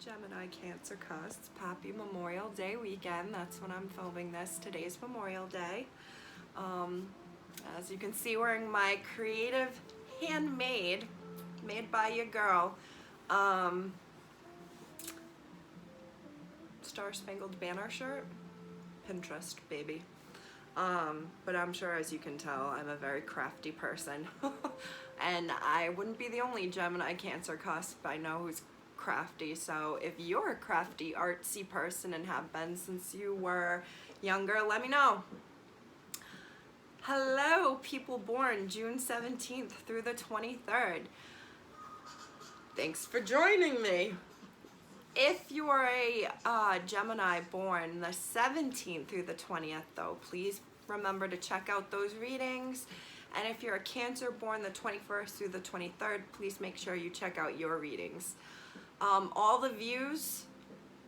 Gemini Cancer Cusp. Happy Memorial Day weekend. That's when I'm filming this. Today's Memorial Day. As you can see, wearing my creative, handmade, made by your girl, Star Spangled Banner shirt. Pinterest, baby. But I'm sure, as you can tell, I'm a very crafty person. And I wouldn't be the only Gemini Cancer Cusp I know who's crafty. So if you're a crafty, artsy person and have been since you were younger, let me know. Hello, people born June 17th through the 23rd. Thanks for joining me. If you are a Gemini born the 17th through the 20th, though, please remember to check out those readings. And if you're a Cancer born the 21st through the 23rd, please make sure you check out your readings. All the views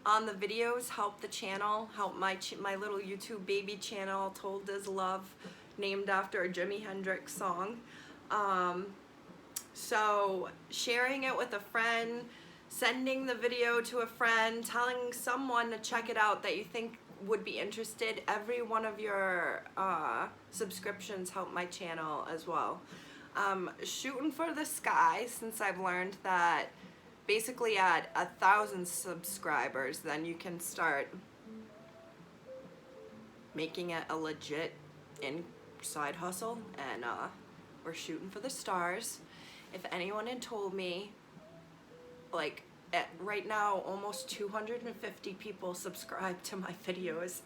on the videos help the channel, help my little YouTube baby channel, Told As Love, named after a Jimi Hendrix song. So sharing it with a friend, sending the video to a friend, telling someone to check it out that you think would be interested. Every one of your subscriptions help my channel as well. Shooting for the sky, since I've learned that basically at 1,000 subscribers, then you can start making it a legit side hustle, and we're shooting for the stars. If anyone had told me, like, right now almost 250 people subscribe to my videos.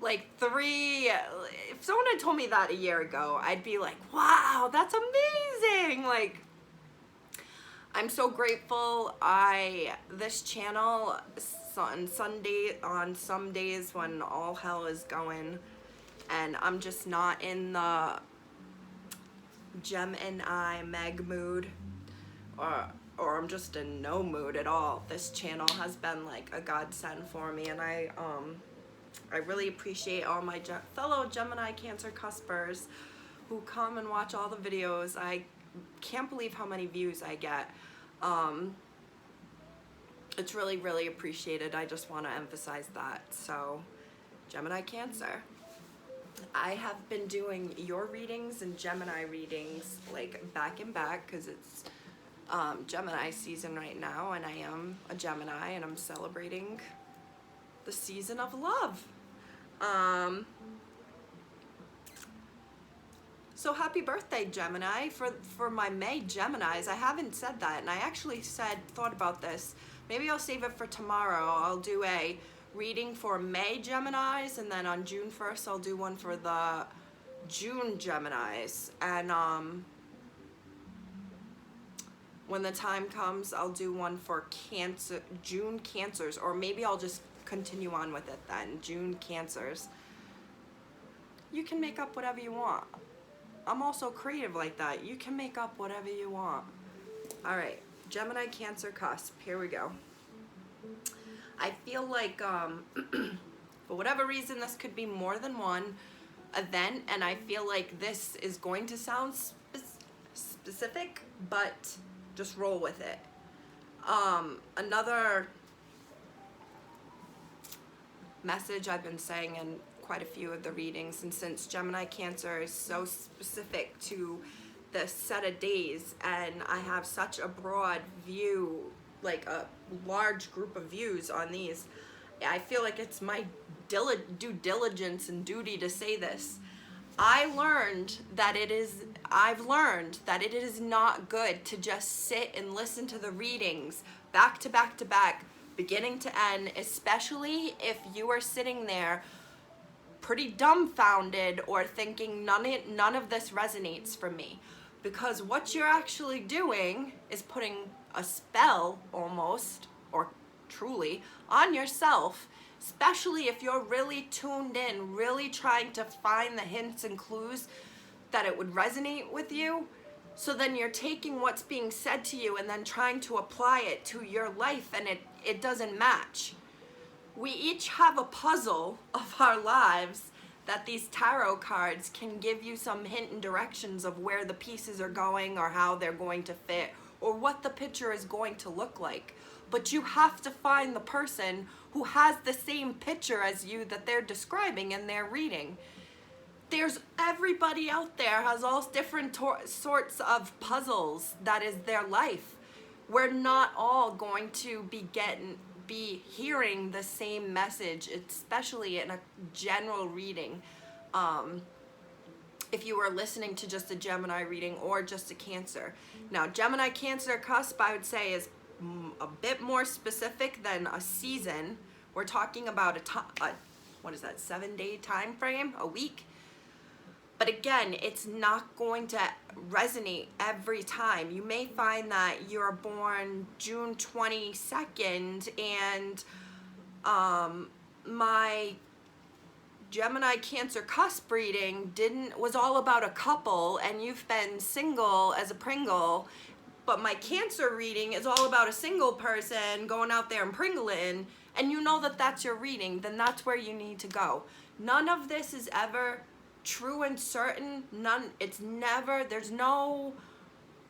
Like if someone had told me that a year ago, I'd be like, wow, that's amazing. Like, I'm so grateful. This channel on some days when all hell is going and I'm just not in the Gemini Meg mood, or I'm just in no mood at all, this channel has been like a godsend for me, and I really appreciate all my fellow Gemini Cancer Cuspers who come and watch all the videos. I can't believe how many views I get. It's really, really appreciated. I just want to emphasize that. So, Gemini Cancer, I have been doing your readings and Gemini readings like back and back because it's Gemini season right now, and I am a Gemini and I'm celebrating the season of love. So happy birthday, Gemini, for my May Geminis. I haven't said that, and I actually thought about this. Maybe I'll save it for tomorrow. I'll do a reading for May Geminis, and then on June 1st I'll do one for the June Geminis, and when the time comes I'll do one for June Cancers, or maybe I'll just continue on with it then. June Cancers. You can make up whatever you want. I'm also creative like that. You can make up whatever you want. All right, Gemini Cancer Cusp, here we go. I feel like for whatever reason this could be more than one event, and I feel like this is going to sound specific, but just roll with it. Another message I've been saying in quite a few of the readings, and since Gemini Cancer is so specific to the set of days, and I have such a broad view, like a large group of views on these, I feel like it's my due diligence and duty to say this. I've learned that it is not good to just sit and listen to the readings back to back to back, beginning to end, especially if you are sitting there pretty dumbfounded or thinking none of this resonates for me. Because what you're actually doing is putting a spell, almost, or truly, on yourself, especially if you're really tuned in, really trying to find the hints and clues that it would resonate with you. So then you're taking what's being said to you and then trying to apply it to your life, and it doesn't match. We each have a puzzle of our lives that these tarot cards can give you some hint and directions of where the pieces are going or how they're going to fit or what the picture is going to look like. But you have to find the person who has the same picture as you that they're describing in their reading. There's everybody out there has all different sorts of puzzles that is their life. We're not all going to be hearing the same message, especially in a general reading. If you were listening to just a Gemini reading or just a Cancer. Now, Gemini Cancer cusp, I would say, is a bit more specific than a season. We're talking about what is that, 7-day time frame, a week? But again, it's not going to resonate every time. You may find that you're born June 22nd and my Gemini Cancer cusp reading was all about a couple and you've been single as a Pringle, but my Cancer reading is all about a single person going out there and pringling, and you know that that's your reading, then that's where you need to go. None of this is ever true and certain. There's no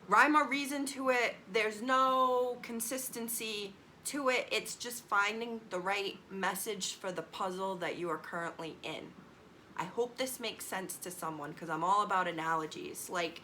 rhyme or reason to it. There's no consistency to it. It's just finding the right message for the puzzle that you are currently in. I hope this makes sense to someone, because I'm all about analogies. Like,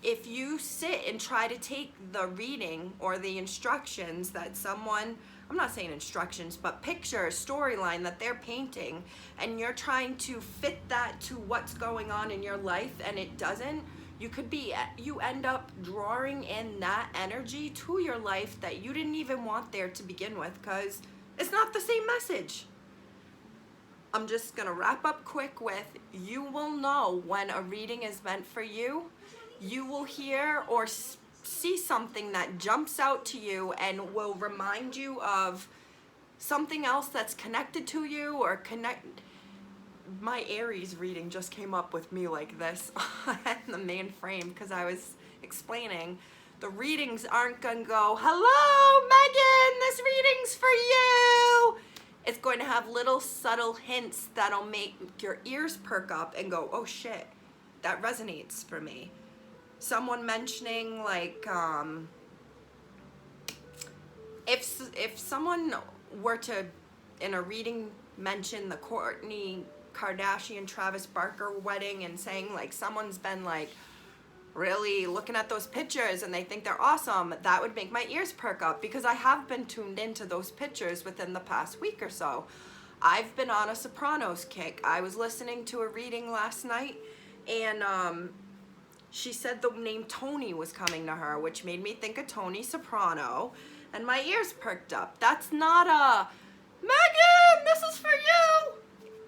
if you sit and try to take the reading or the instructions that someone, I'm not saying instructions, but picture, storyline that they're painting, and you're trying to fit that to what's going on in your life and it doesn't, you end up drawing in that energy to your life that you didn't even want there to begin with, because it's not the same message. I'm just gonna wrap up quick with, you will know when a reading is meant for you. You will hear or see something that jumps out to you and will remind you of something else that's connected to you or My Aries reading just came up with me like this in the main frame, because I was explaining the readings aren't gonna go, hello Megan, this reading's for you. It's going to have little subtle hints that'll make your ears perk up and go, oh shit, that resonates for me. Someone mentioning, like, if someone were to, in a reading, mention the Kourtney Kardashian Travis Barker wedding and saying, like, someone's been, like, really looking at those pictures and they think they're awesome, that would make my ears perk up, because I have been tuned into those pictures within the past week or so. I've been on a Sopranos kick. I was listening to a reading last night, and she said the name Tony was coming to her, which made me think of Tony Soprano, and my ears perked up. That's not a, Megan, this is for you.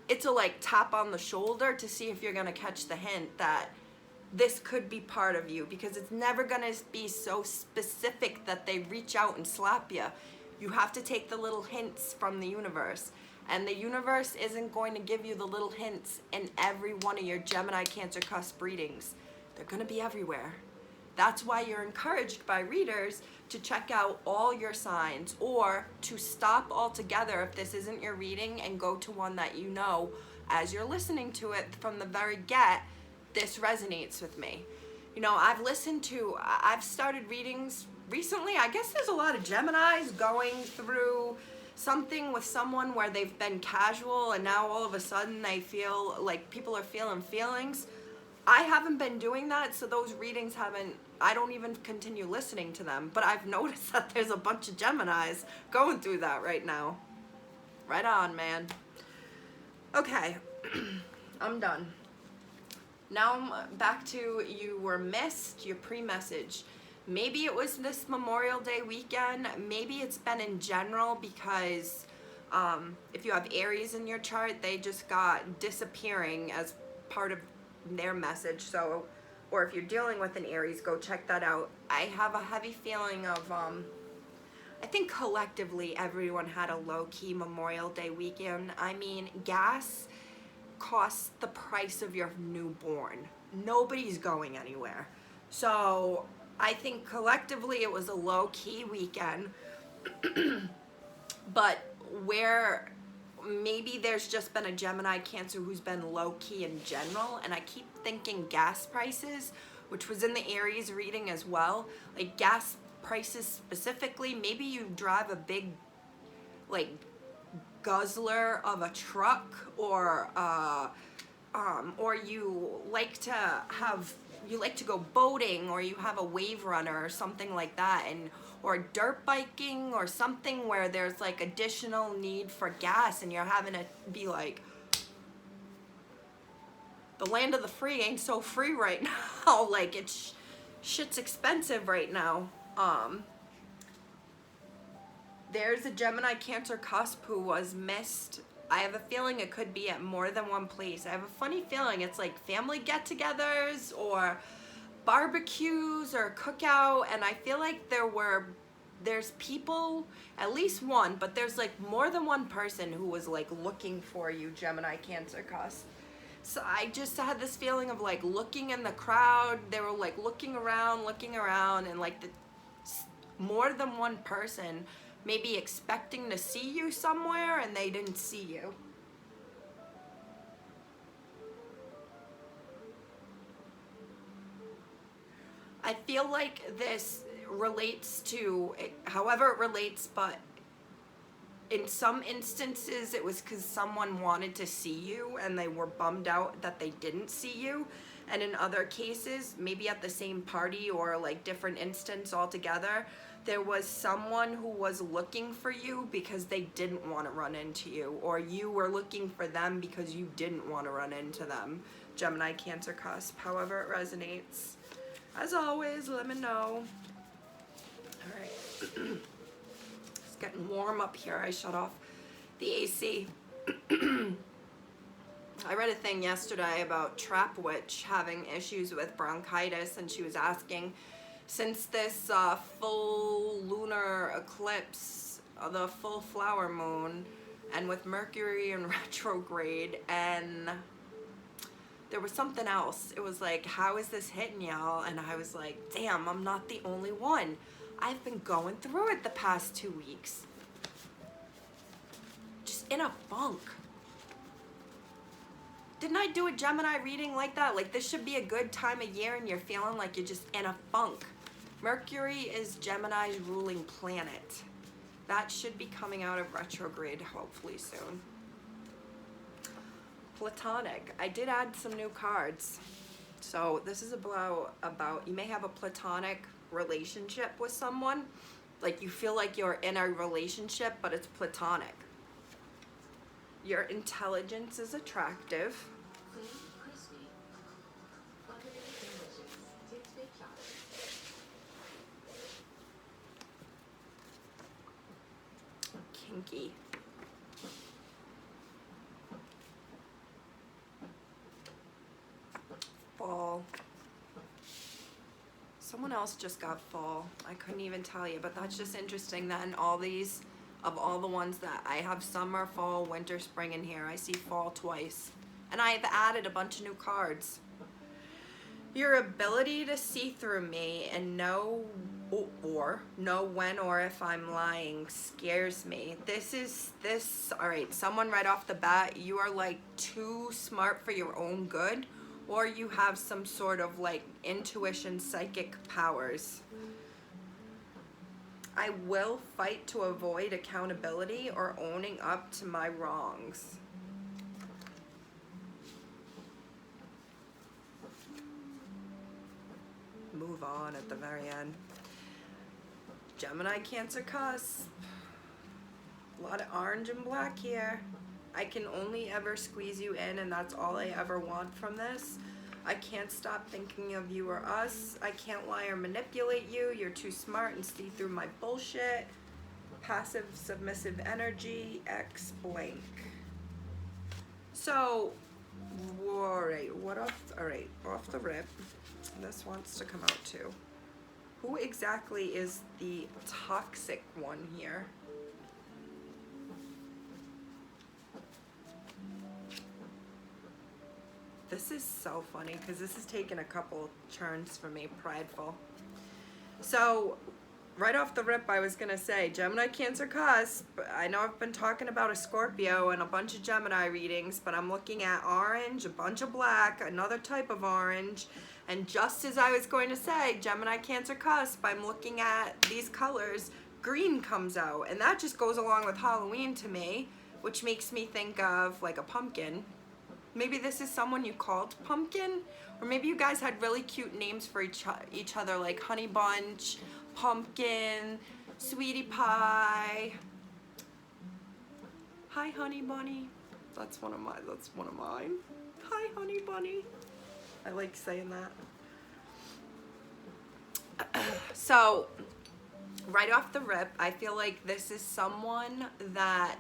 It's a, like, tap on the shoulder to see if you're gonna catch the hint that this could be part of you, because it's never gonna be so specific that they reach out and slap you. You have to take the little hints from the universe, and the universe isn't going to give you the little hints in every one of your Gemini Cancer cusp readings. They're gonna be everywhere. That's why you're encouraged by readers to check out all your signs, or to stop altogether if this isn't your reading and go to one that you know, as you're listening to it from the very get, this resonates with me. You know, I've started readings recently. I guess there's a lot of Geminis going through something with someone where they've been casual and now all of a sudden they feel like people are feeling feelings. I haven't been doing that, so those readings I don't even continue listening to them, but I've noticed that there's a bunch of Geminis going through that right now. Right on, man. Okay, I'm done. Now I'm back to you were missed, your pre-message. Maybe it was this Memorial Day weekend. Maybe it's been in general, because if you have Aries in your chart, they just got disappearing as part of their message. So, or if you're dealing with an Aries, go check that out. I have a heavy feeling of, I think collectively everyone had a low-key Memorial Day weekend. I mean, gas costs the price of your newborn. Nobody's going anywhere. So I think collectively it was a low-key weekend. But where maybe there's just been a Gemini Cancer who's been low-key in general, and I keep thinking gas prices which was in the Aries reading as well. Like gas prices specifically. Maybe you drive a big, like, guzzler of a truck, or you like to go boating, or you have a wave runner or something like that, and or dirt biking or something where there's like additional need for gas, and you're having to be like, the land of the free ain't so free right now. Like shit's expensive right now. There's a Gemini Cancer cusp who was missed. I have a feeling it could be at more than one place. I have a funny feeling it's like family get-togethers or barbecues or cookout, and I feel like there's people, at least one, but there's like more than one person who was like looking for you, Gemini Cancer cusp. So I just had this feeling of like looking in the crowd. They were like looking around, and like more than one person maybe expecting to see you somewhere and they didn't see you. I feel like this relates to, however it relates, but in some instances it was because someone wanted to see you and they were bummed out that they didn't see you. And in other cases, maybe at the same party or like different instance altogether, there was someone who was looking for you because they didn't want to run into you, or you were looking for them because you didn't want to run into them. Gemini Cancer cusp, however it resonates. As always, let me know. All right. It's getting warm up here. I shut off the AC. I read a thing yesterday about Trap Witch having issues with bronchitis, and she was asking, since this full lunar eclipse, the full flower moon, and with Mercury in retrograde, and there was something else. It was like, how is this hitting y'all? And I was like, damn, I'm not the only one. I've been going through it the past 2 weeks. Just in a funk. Didn't I do a Gemini reading like that? Like, this should be a good time of year and you're feeling like you're just in a funk. Mercury is Gemini's ruling planet. That should be coming out of retrograde hopefully soon. Platonic. I did add some new cards. So this is about you may have a platonic relationship with someone. Like you feel like you're in a relationship, but it's platonic. Your intelligence is attractive. Kinky. Fall. Someone else just got fall. I couldn't even tell you, but that's just interesting that in all these, of all the ones that I have summer, fall, winter, spring in here, I see fall twice. And I've added a bunch of new cards. Your ability to see through me and know when or if I'm lying scares me. All right, someone right off the bat, you are like too smart for your own good, or you have some sort of like intuition, psychic powers. I will fight to avoid accountability or owning up to my wrongs. Move on at the very end. Gemini Cancer cusp. A lot of orange and black here. I can only ever squeeze you in, and that's all I ever want from this. I can't stop thinking of you or us. I can't lie or manipulate you. You're too smart and see through my bullshit. Passive submissive energy, X blank. So, alright, off the rip. This wants to come out too. Who exactly is the toxic one here? This is so funny because this has taken a couple turns for me. Prideful. So right off the rip, I was gonna say Gemini Cancer cusp. I know I've been talking about a Scorpio and a bunch of Gemini readings, but I'm looking at orange, a bunch of black, another type of orange, and just as I was going to say Gemini Cancer cusp, I'm looking at these colors. Green comes out, and that just goes along with Halloween to me, which makes me think of like a pumpkin. Maybe this is someone you called Pumpkin, or maybe you guys had really cute names for each other, like Honey Bunch, Pumpkin, Sweetie Pie. Hi, Honey Bunny. That's one of mine. Hi, Honey Bunny. I like saying that. So, right off the rip, I feel like this is someone that,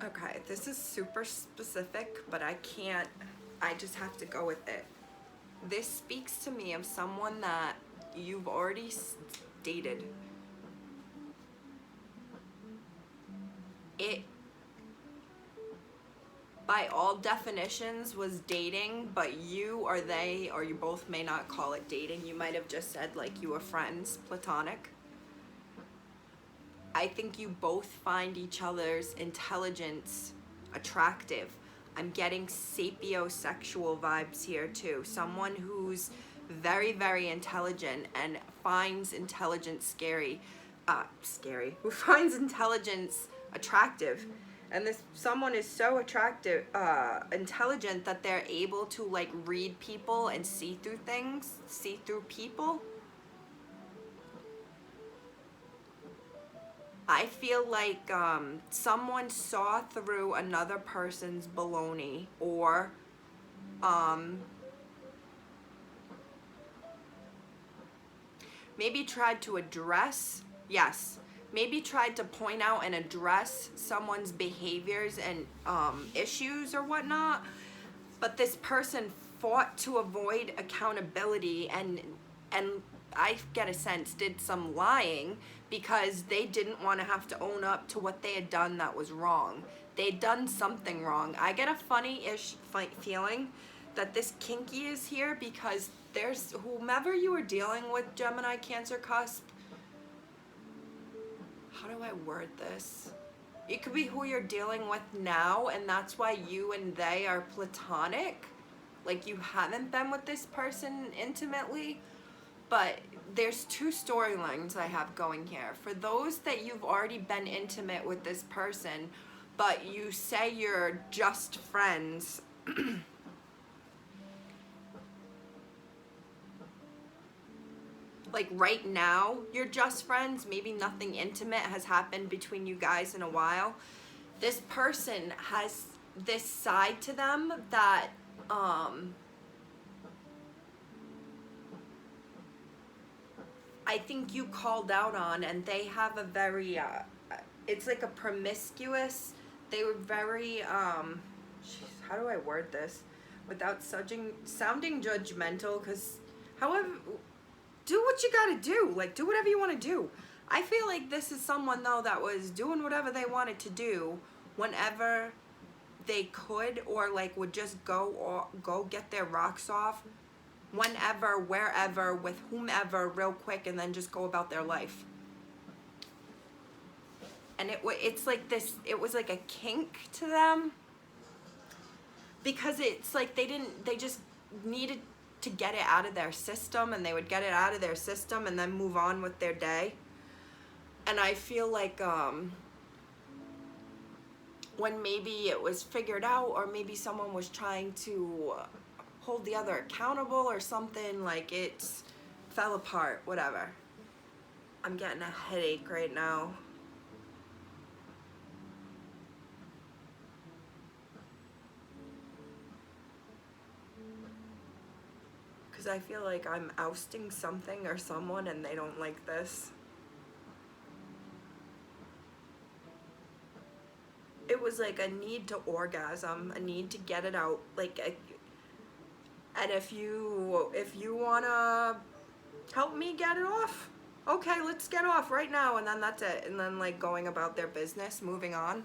okay, this is super specific, but I just have to go with it. This speaks to me of someone that you've already dated. It, by all definitions, was dating, but you or they, or you both may not call it dating. You might have just said like you were friends, platonic. I think you both find each other's intelligence attractive. I'm getting sapiosexual vibes here too. Someone who's very, very intelligent and finds intelligence who finds intelligence attractive. And this someone is so intelligent that they're able to like read people and see through things, see through people. I feel like someone saw through another person's baloney, or maybe tried to maybe tried to point out and address someone's behaviors and issues or whatnot, but this person fought to avoid accountability and I get a sense did some lying because they didn't want to have to own up to what they had done that was wrong. They'd done something wrong. I get a funny-ish feeling that this kinky is here because there's whomever you were dealing with, Gemini Cancer cusp. How do I word this? It could be who you're dealing with now, and that's why you and they are platonic. Like you haven't been with this person intimately. But there's two storylines I have going here. For those that you've already been intimate with this person, but you say you're just friends, like right now, you're just friends, maybe nothing intimate has happened between you guys in a while. This person has this side to them that, I think you called out on, and they have a very, it's like a promiscuous, they were very, how do I word this without sounding judgmental, because however, do what you gotta do, like do whatever you want to do. I feel like this is someone though that was doing whatever they wanted to do whenever they could, or like would just go get their rocks off whenever, wherever, with whomever, real quick, and then just go about their life. And it's like this, it was like a kink to them, because it's like they just needed to get it out of their system, and they would get it out of their system and then move on with their day. And I feel like when maybe it was figured out, or maybe someone was trying to hold the other accountable or something, like it fell apart, whatever. I'm getting a headache right now. Because I feel like I'm ousting something or someone and they don't like this. It was like a need to orgasm, a need to get it out, like and if you wanna help me get it off, okay, let's get off right now, and then that's it. And then like going about their business, moving on.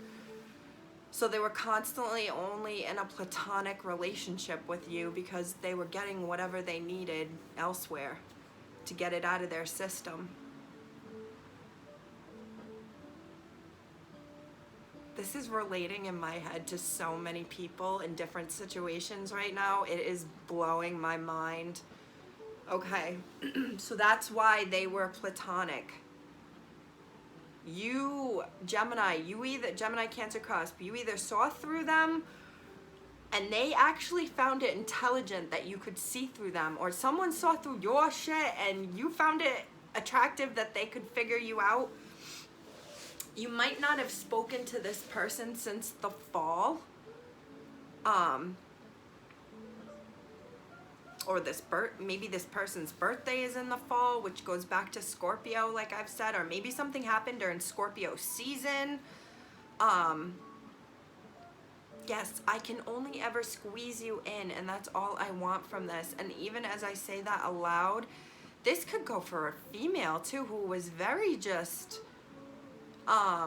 So they were constantly only in a platonic relationship with you because they were getting whatever they needed elsewhere to get it out of their system. This is relating in my head to so many people in different situations right now. It is blowing my mind. Okay, so that's why they were platonic. You, Gemini, Gemini Cancer Cusp, you either saw through them and they actually found it intelligent that you could see through them, or someone saw through your shit and you found it attractive that they could figure you out. You might not have spoken to this person since the fall. Or maybe this person's birthday is in the fall, which goes back to Scorpio, like I've said, or maybe something happened during Scorpio season. Yes, I can only ever squeeze you in, and that's all I want from this. And even as I say that aloud, this could go for a female too, who was very just, I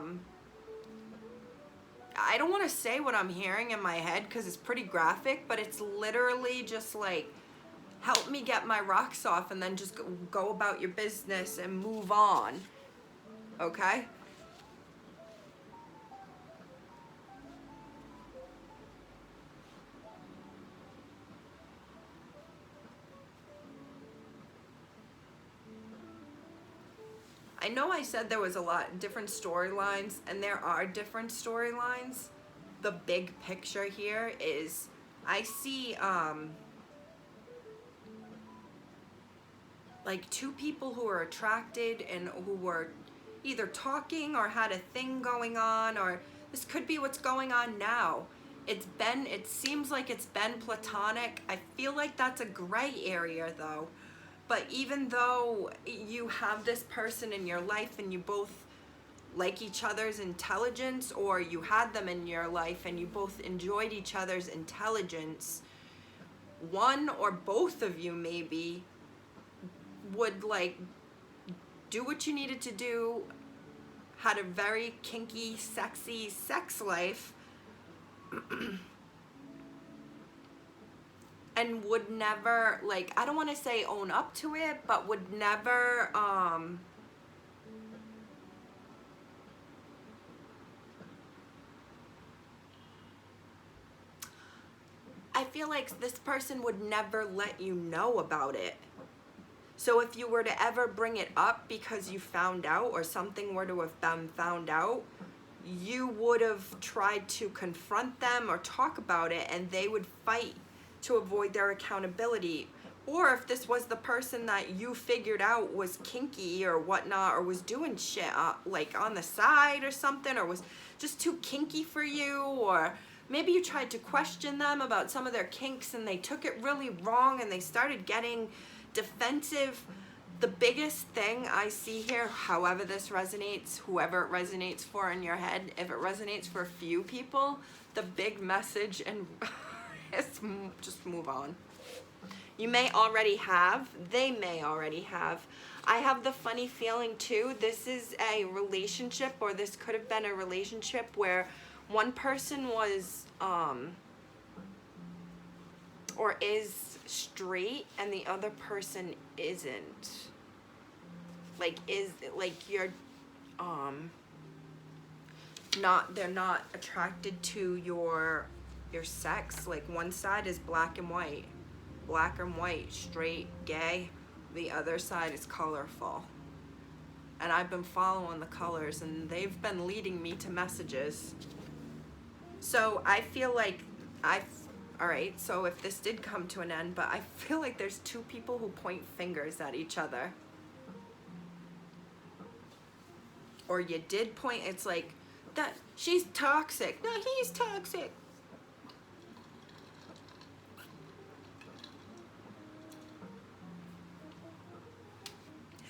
don't want to say what I'm hearing in my head because it's pretty graphic, but it's literally just like, help me get my rocks off and then just go about your business and move on. Okay? I know I said there was a lot different storylines, and there are different storylines. The big picture here is I see like two people who are attracted and who were either talking or had a thing going on, or this could be what's going on now. It seems like it's been platonic. I feel like that's a gray area though. But even though you have this person in your life and you both like each other's intelligence, or you had them in your life and you both enjoyed each other's intelligence, one or both of you maybe would like do what you needed to do, had a very kinky, sexy sex life, and would never, like, I don't want to say own up to it, but would never I feel like this person would never let you know about it. So if you were to ever bring it up because you found out, or something were to have been found out, you would have tried to confront them or talk about it, and they would fight to avoid their accountability. Or if this was the person that you figured out was kinky or whatnot, or was doing shit like on the side or something, or was just too kinky for you, or maybe you tried to question them about some of their kinks and they took it really wrong and they started getting defensive. The biggest thing I see here, however this resonates, whoever it resonates for in your head, if it resonates for a few people, the big message and is just move on. You may already have, they may already have. I have the funny feeling too, this is a relationship, or this could have been a relationship where one person was or is straight and the other person isn't. Like, you're they're not attracted to your sex. Like, one side is black and white, straight, gay. The other side is colorful. And I've been following the colors and they've been leading me to messages. So I feel like all right, so if this did come to an end, but I feel like there's two people who point fingers at each other. Or you did point, it's like, that she's toxic. No, he's toxic.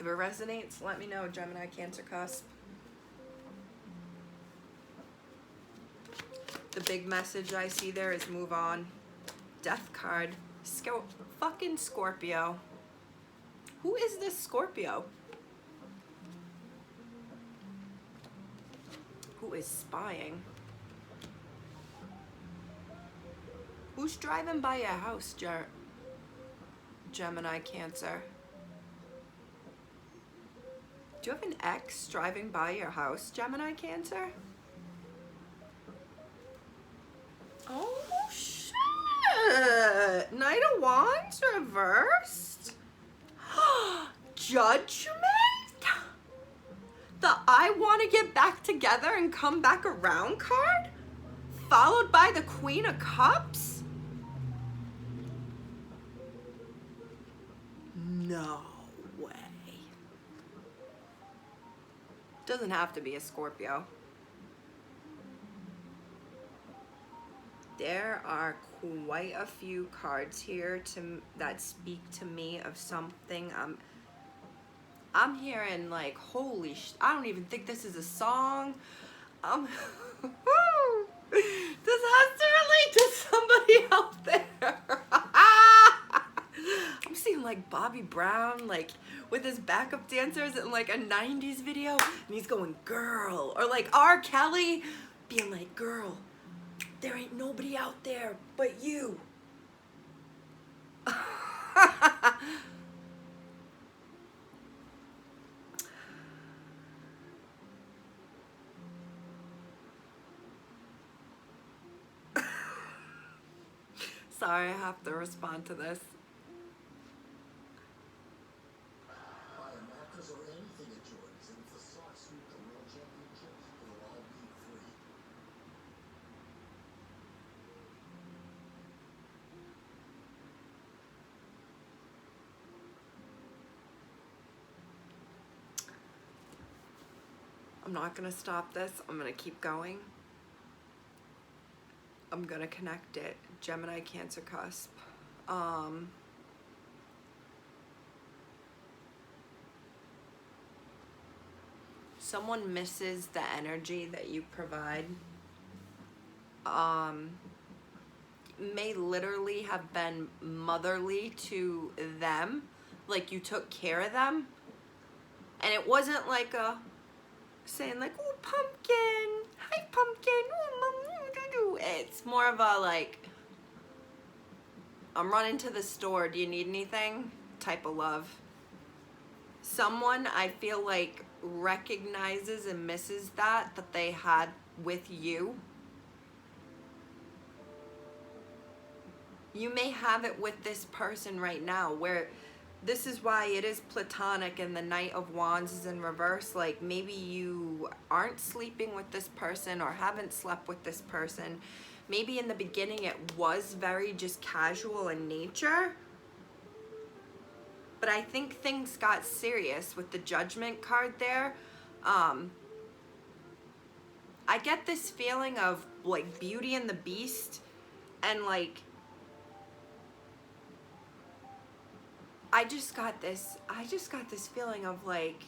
If it resonates, let me know, Gemini Cancer Cusp. The big message I see there is move on. Death card. Fucking Scorpio. Who is this Scorpio? Who is spying? Who's driving by your house, Gemini Cancer? Do you have an ex driving by your house, Gemini Cancer? Oh, shit. Knight of Wands reversed. Judgment? The I want to get back together and come back around card? Followed by the Queen of Cups? No way. Doesn't have to be a Scorpio. There are quite a few cards here that speak to me of something. I'm hearing like, holy I don't even think this is a song. This has to relate to somebody out there. I'm seeing like Bobby Brown, like with his backup dancers in like a 90s video, and he's going, girl. Or like R. Kelly being like, girl, there ain't nobody out there but you. Sorry, I have to respond to this. Buy a mattress or anything at Jordan's, and if the Sox sweep the World Championship, it'll all be free. I'm not gonna stop this. I'm gonna keep going. I'm gonna connect it. Gemini Cancer Cusp. Someone misses the energy that you provide. May literally have been motherly to them, like you took care of them, and it wasn't like a saying like, oh, pumpkin, hi pumpkin, oh, mom. It's more of a like, I'm running to the store, do you need anything type of love. Someone I feel like recognizes and misses that they had with you. You may have it with this person right now, where this is why it is platonic and the Knight of Wands is in reverse. Like maybe you aren't sleeping with this person or haven't slept with this person. Maybe in the beginning it was very just casual in nature. But I think things got serious with the Judgment card there. I get this feeling of like Beauty and the Beast, and like I just got this feeling of like,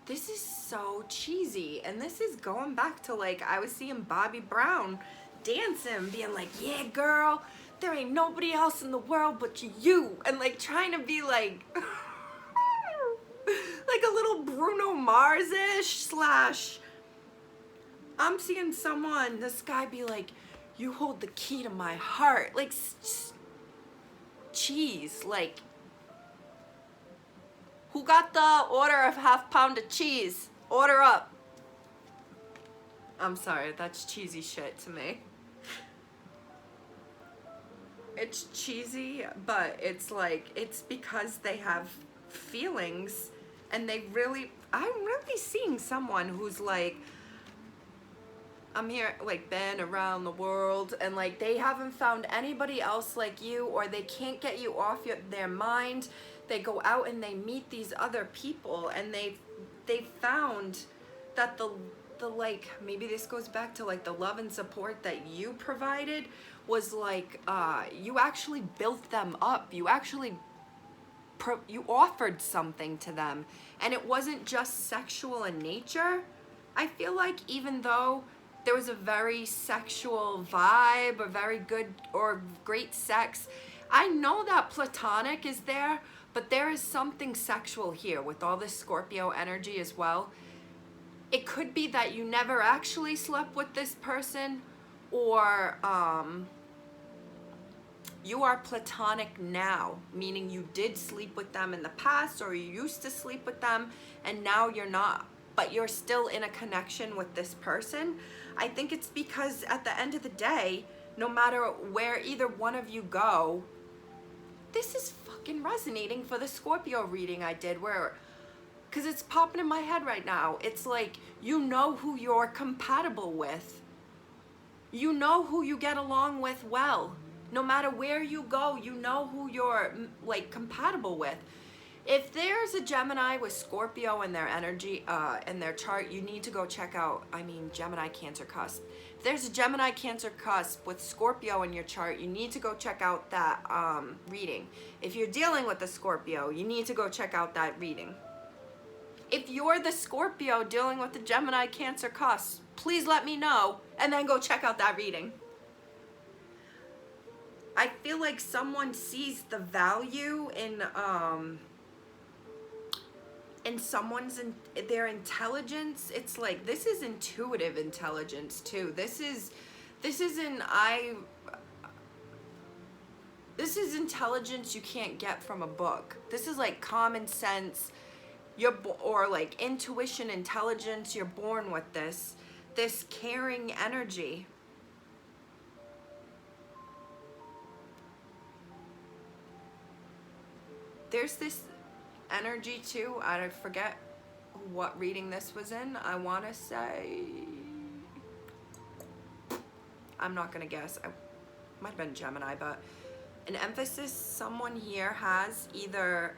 this is so cheesy, and this is going back to like, I was seeing Bobby Brown dancing, being like, yeah girl, there ain't nobody else in the world but you, and like trying to be like like a little Bruno Mars-ish slash, I'm seeing someone, this guy be like, you hold the key to my heart, like cheese, like, who got the order of ½ pound of cheese? Order up. I'm sorry, that's cheesy shit to me. It's cheesy, but it's like, it's because they have feelings, and they really, I'm really seeing someone who's like, I'm here, like, been around the world, and like they haven't found anybody else like you, or they can't get you off their mind. They go out and they meet these other people, and they found that the like, maybe this goes back to like the love and support that you provided was like, you actually built them up. You actually you offered something to them, and it wasn't just sexual in nature. I feel like even though there was a very sexual vibe, a very good or great sex, I know that platonic is there, but there is something sexual here with all this Scorpio energy as well. it could be that you never actually slept with this person, or you are platonic now, meaning you did sleep with them in the past, or you used to sleep with them and now you're not, but you're still in a connection with this person. I think it's because at the end of the day, no matter where either one of you go, this is fucking resonating for the Scorpio reading I did, where, because it's popping in my head right now. It's like, you know who you're compatible with. You know who you get along with well. No matter where you go, you know who you're like compatible with. If there's a Gemini with Scorpio in their energy, in their chart, you need to go check out, Gemini Cancer Cusp. If there's a Gemini Cancer Cusp with Scorpio in your chart, you need to go check out that reading. If you're dealing with a Scorpio, you need to go check out that reading. If you're the Scorpio dealing with the Gemini Cancer Cusp, please let me know and then go check out that reading. I feel like someone sees the value in someone's their intelligence. It's like, this is intuitive intelligence too. This is intelligence you can't get from a book. This is like common sense. Or like intuition, intelligence. You're born with this caring energy. There's this energy too. I forget what reading this was in. I want to say, I'm not gonna guess. I might have been Gemini, but an emphasis someone here has either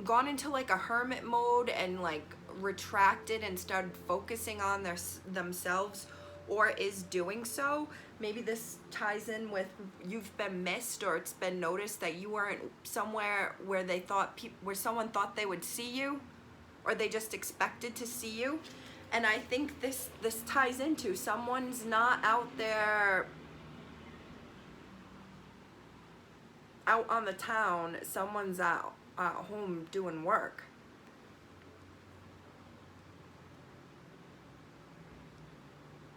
gone into like a hermit mode and like retracted and started focusing on themselves, or is doing so. Maybe this ties in with you've been missed, or it's been noticed that you weren't somewhere where they thought where someone thought they would see you, or they just expected to see you. And I think this ties into someone's not out there out on the town, someone's out at home doing work.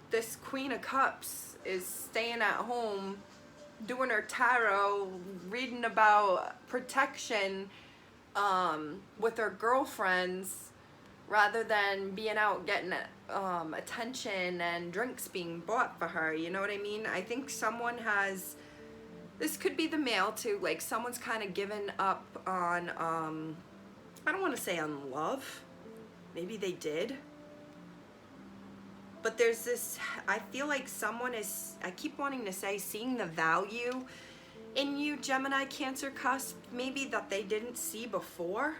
This Queen of Cups is staying at home doing her tarot, reading about protection with her girlfriends, rather than being out getting attention and drinks being bought for her. You know what I mean? I think someone has, this could be the male too, like someone's kind of given up on, I don't want to say on love, maybe they did. But there's this, I feel like someone is, I keep wanting to say, seeing the value in you, Gemini Cancer Cusp, maybe that they didn't see before.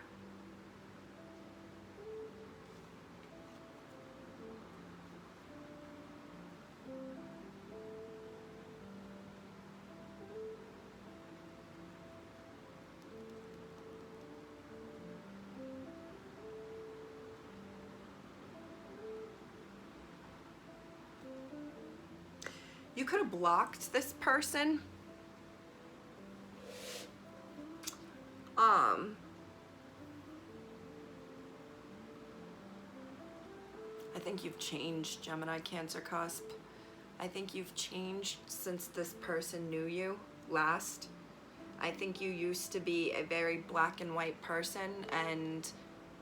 You could have blocked this person. I think you've changed, Gemini Cancer Cusp. I think you've changed since this person knew you last. I think you used to be a very black and white person, and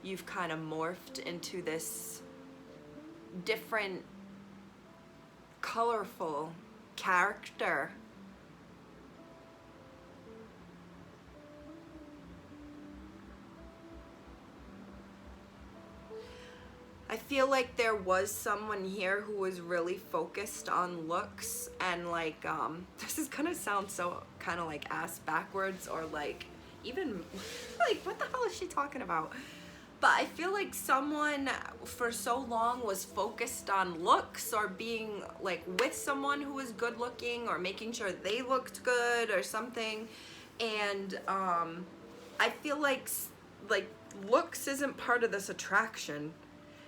you've kind of morphed into this different, colorful character. I feel like there was someone here who was really focused on looks, and like this is gonna sound so kind of like ass backwards, or like even like what the hell is she talking about? But I feel like someone for so long was focused on looks, or being like with someone who was good looking, or making sure they looked good or something. And I feel like looks isn't part of this attraction.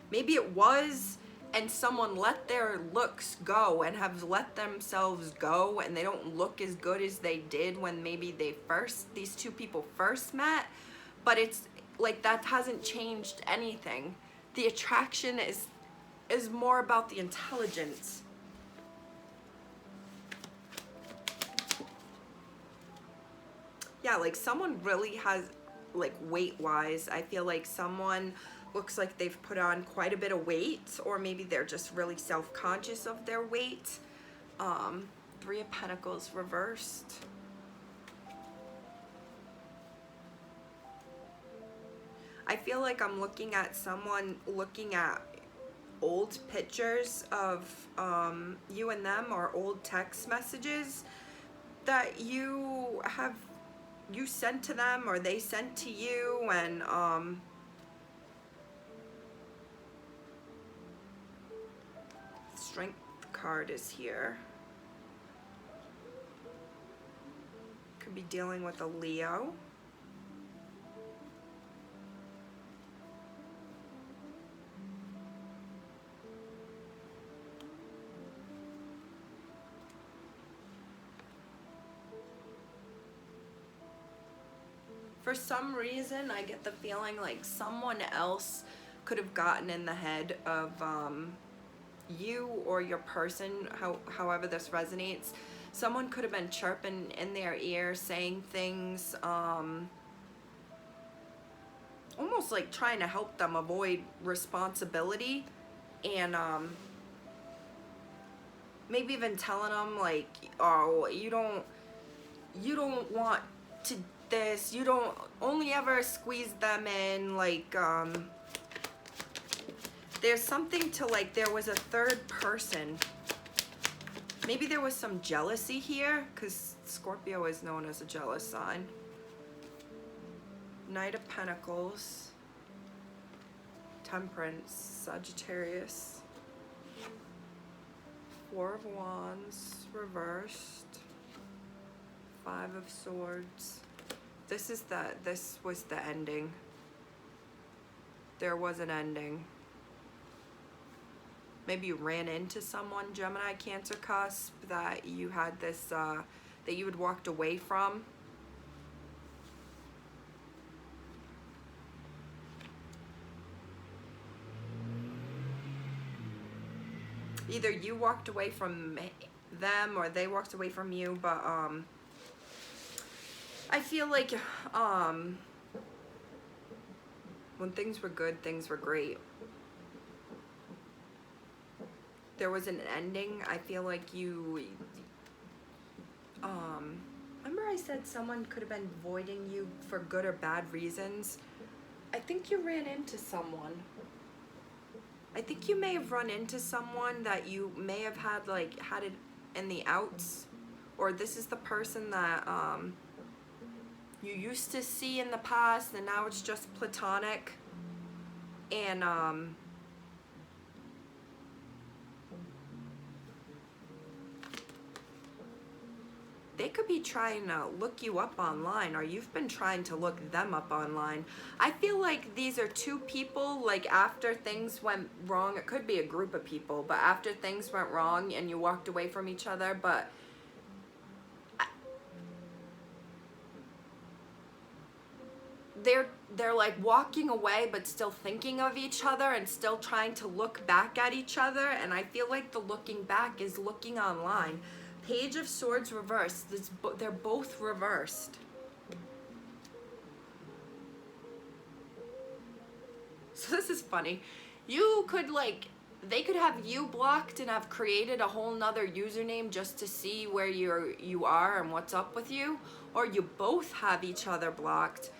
Maybe it was, and someone let their looks go and have let themselves go, and they don't look as good as they did when maybe these two people first met. But like that hasn't changed anything. The attraction is more about the intelligence. Yeah, like someone really has, like weight wise, I feel like someone looks like they've put on quite a bit of weight, or maybe they're just really self-conscious of their weight. Three of Pentacles reversed. I feel like I'm looking at someone looking at old pictures of you and them, or old text messages that you sent to them or they sent to you, and Strength card is here. Could be dealing with a Leo. For some reason, I get the feeling like someone else could have gotten in the head of you or your person, however this resonates. Someone could have been chirping in their ear, saying things, almost like trying to help them avoid responsibility, and maybe even telling them like, oh, you don't want to this, you don't only ever squeeze them in, like there's something to, like, there was a third person. Maybe there was some jealousy here, because Scorpio is known as a jealous sign. Knight of Pentacles, Temperance, Sagittarius, Four of Wands reversed, Five of Swords. This was the ending. There was an ending. Maybe you ran into someone, Gemini, Cancer, Cusp, that you had this, that you had walked away from. Either you walked away from them or they walked away from you, but I feel like when things were good, things were great. There was an ending. I feel like you, remember I said someone could have been avoiding you for good or bad reasons? I think you ran into someone. I think you may have run into someone that you may have had, like, had it in the outs, or this is the person that you used to see in the past and now it's just platonic, and they could be trying to look you up online, or you've been trying to look them up online. I feel like these are two people, like, after things went wrong, it could be a group of people, but after things went wrong and you walked away from each other, but they're like walking away but still thinking of each other and still trying to look back at each other, and I feel like the looking back is looking online. Page of Swords reversed. They're both reversed. So this is funny. You could, like, they could have you blocked and have created a whole nother username just to see where you are and what's up with you, or you both have each other blocked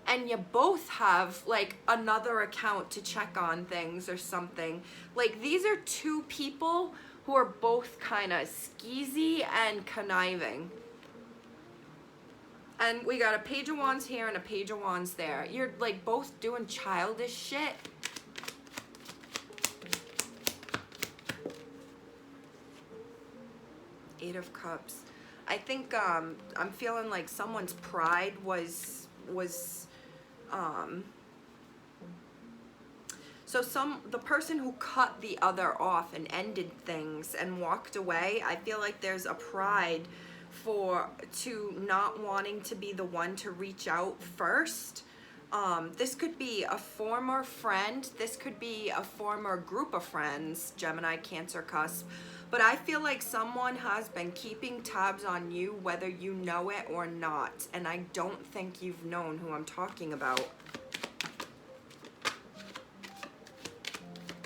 and you both have, like, another account to check on things or something. Like, these are two people who are both kind of skeezy and conniving. And we got a Page of Wands here and a Page of Wands there. You're, like, both doing childish shit. Eight of Cups. I think I'm feeling like someone's pride was so the person who cut the other off and ended things and walked away, I feel like there's a pride to not wanting to be the one to reach out first. This could be a former friend. This could be a former group of friends, Gemini, Cancer, Cusp. But I feel like someone has been keeping tabs on you, whether you know it or not. And I don't think you've known who I'm talking about.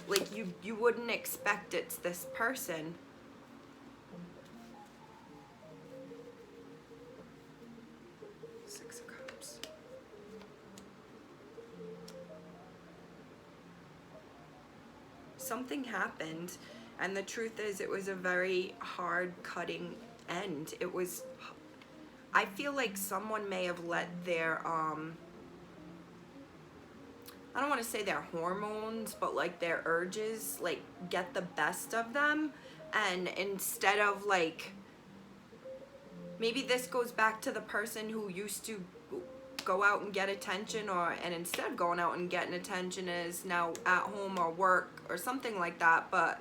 Like, you wouldn't expect it's this person. Six of Cups. Something happened, and the truth is it was a very hard cutting end. It was, I feel like someone may have let their I don't want to say their hormones, but like their urges like get the best of them, and instead of like, maybe this goes back to the person who used to go out and get attention, and instead of going out and getting attention is now at home or work or something like that. But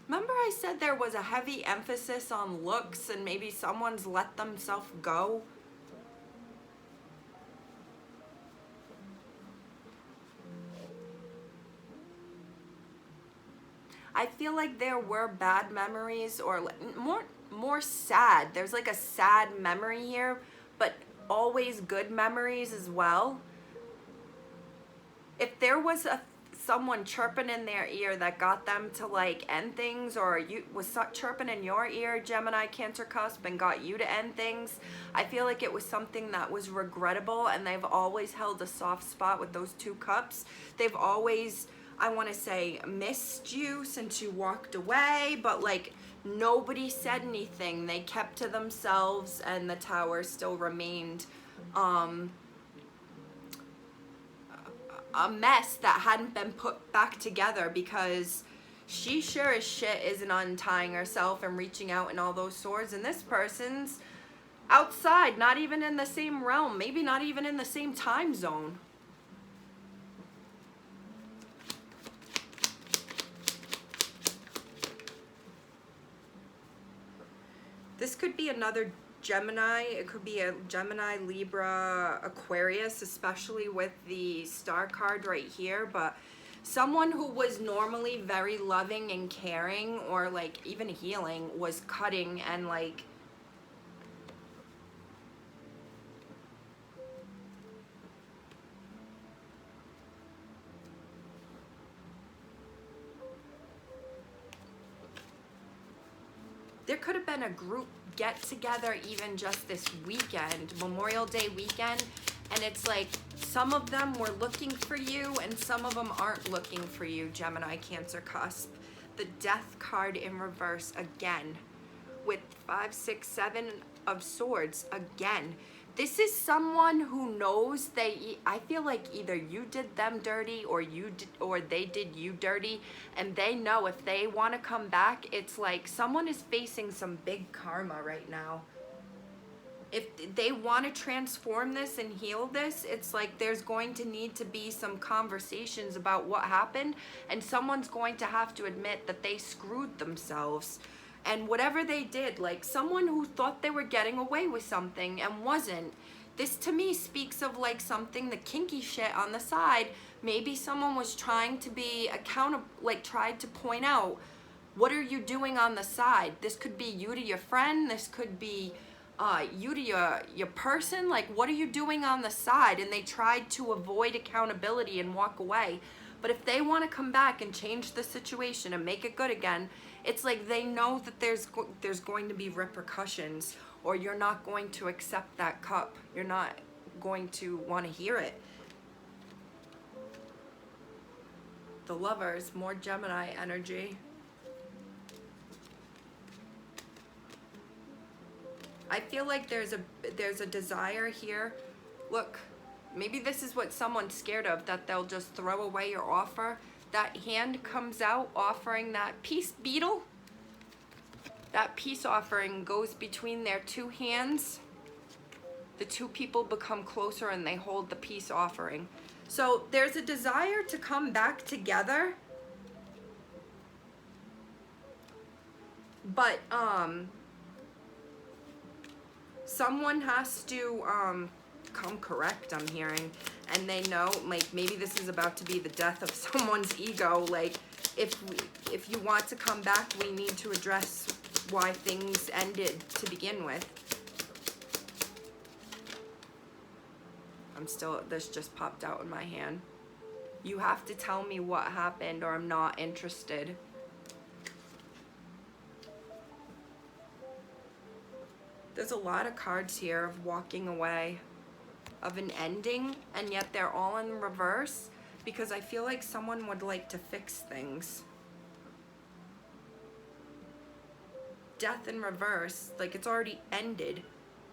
remember I said there was a heavy emphasis on looks, and maybe someone's let themselves go? I feel like there were bad memories, or more sad. There's like a sad memory here, but always good memories as well. If there was someone chirping in their ear that got them to like end things, or you was chirping in your ear, Gemini, Cancer, Cusp, and got you to end things, I feel like it was something that was regrettable, and they've always held a soft spot with those two cups. They've always, I want to say, missed you since you walked away, but like nobody said anything. They kept to themselves, and the Tower still remained a mess that hadn't been put back together, because she sure as shit isn't untying herself and reaching out in all those swords, and this person's outside, not even in the same realm, maybe not even in the same time zone. This could be another Gemini. It could be a Gemini, Libra, Aquarius, especially with the star card right here. But someone who was normally very loving and caring, or like even healing, was cutting, and like there could have been a group get together even just this weekend, Memorial Day weekend, and it's like some of them were looking for you and some of them aren't looking for you, Gemini, Cancer, Cusp. The Death card in reverse again, with 5, 6, 7 of Swords again. This is someone who knows I feel like either you did them dirty, or they did you dirty, and they know if they want to come back, it's like someone is facing some big karma right now. If they want to transform this and heal this, it's like there's going to need to be some conversations about what happened, and someone's going to have to admit that they screwed themselves. And whatever they did, like someone who thought they were getting away with something and wasn't. This to me speaks of like something, the kinky shit on the side. Maybe someone was trying to be accountable, like tried to point out, what are you doing on the side? This could be you to your friend. This could be you to your person. Like, what are you doing on the side? And they tried to avoid accountability and walk away. But if they want to come back and change the situation and make it good again, it's like they know that there's going to be repercussions, or you're not going to accept that cup. You're not going to want to hear it. The Lovers, more Gemini energy. I feel like there's a desire here. Look, maybe this is what someone's scared of, that they'll just throw away your offer. That hand comes out offering that peace beetle. That peace offering goes between their two hands. The two people become closer and they hold the peace offering. So there's a desire to come back together. But someone has to come correct, I'm hearing, and they know, like, maybe this is about to be the death of someone's ego. Like, if you want to come back, we need to address why things ended to begin with. This just popped out in my hand. You have to tell me what happened or I'm not interested. There's a lot of cards here of walking away, of an ending, and yet they're all in reverse because I feel like someone would like to fix things. Death in reverse, like it's already ended,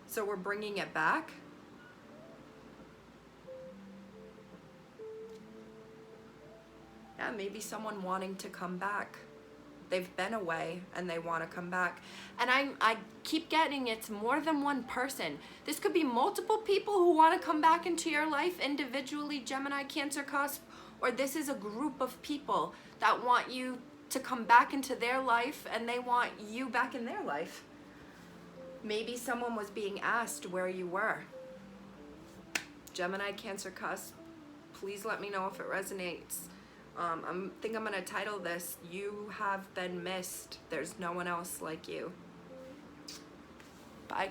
so we're bringing it back. Yeah, maybe someone wanting to come back. They've been away and they want to come back. And I keep getting it's more than one person. This could be multiple people who want to come back into your life individually, Gemini, Cancer, Cusp, or this is a group of people that want you to come back into their life and they want you back in their life. Maybe someone was being asked where you were. Gemini, Cancer, Cusp, please let me know if it resonates. I think I'm going to title this, You Have Been Missed. There's no one else like you. Bye.